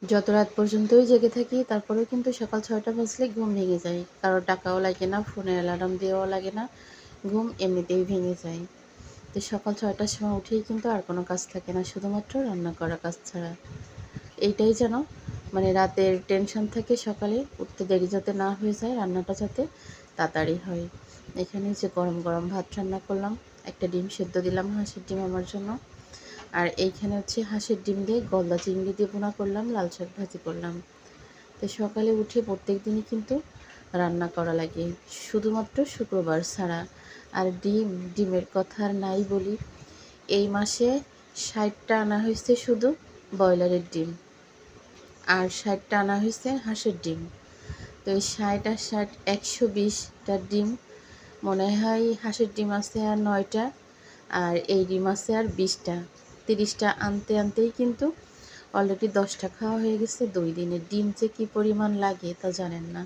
যত রাত পর্যন্তই জেগে থাকি তারপরেও কিন্তু সকাল ৬টা বাজলে ঘুম ভেঙে যায়। কারোর ডাকাও লাগে না, ফোনের অ্যালার্ম দেওয়াও লাগে না, ঘুম এমনিতেই ভেঙে যায়। তো সকাল ৬টার সময় উঠেই কিন্তু আর কোনো কাজ থাকে না, শুধুমাত্র রান্না করা কাজ ছাড়া। এইটাই যেন মানে রাতের টেনশন থাকে, সকালে উঠতে দেরি যাতে না হয়ে যায়, রান্নাটা যাতে তাড়াতাড়ি হয়। এখানে যে গরম গরম ভাত রান্না করলাম, একটা ডিম সেদ্ধ দিলাম, হাঁসের ডিম আমার জন্য। আর এইখানে হচ্ছে হাঁসের ডিম দিয়ে গলদা চিংড়ি দিয়ে ভুনা করলাম, লাল শাক ভাজি করলাম। তো সকালে উঠে প্রত্যেক দিনই কিন্তু রান্না করা লাগে, শুধুমাত্র শুক্রবার ছাড়া। আর ডিমের কথা আর নাই বলি। এই মাসে ৬০টা আনা হয়েছে শুধু ব্রয়লারের ডিম, আর ৬০টা আনা হয়েছে হাঁসের ডিম। তো এই ৬০ আর ৬০ ১২০টা ডিম। মনে হয় হাঁসের ডিম আছে আর ৯টা, আর এই ডিম আছে আর 20টা। 30টা আনতে আনতেই কিন্তু অলরেডি 10টা খাওয়া হয়ে গেছে 2 দিনে। ডিম যে কী পরিমাণ লাগে তা জানেন না।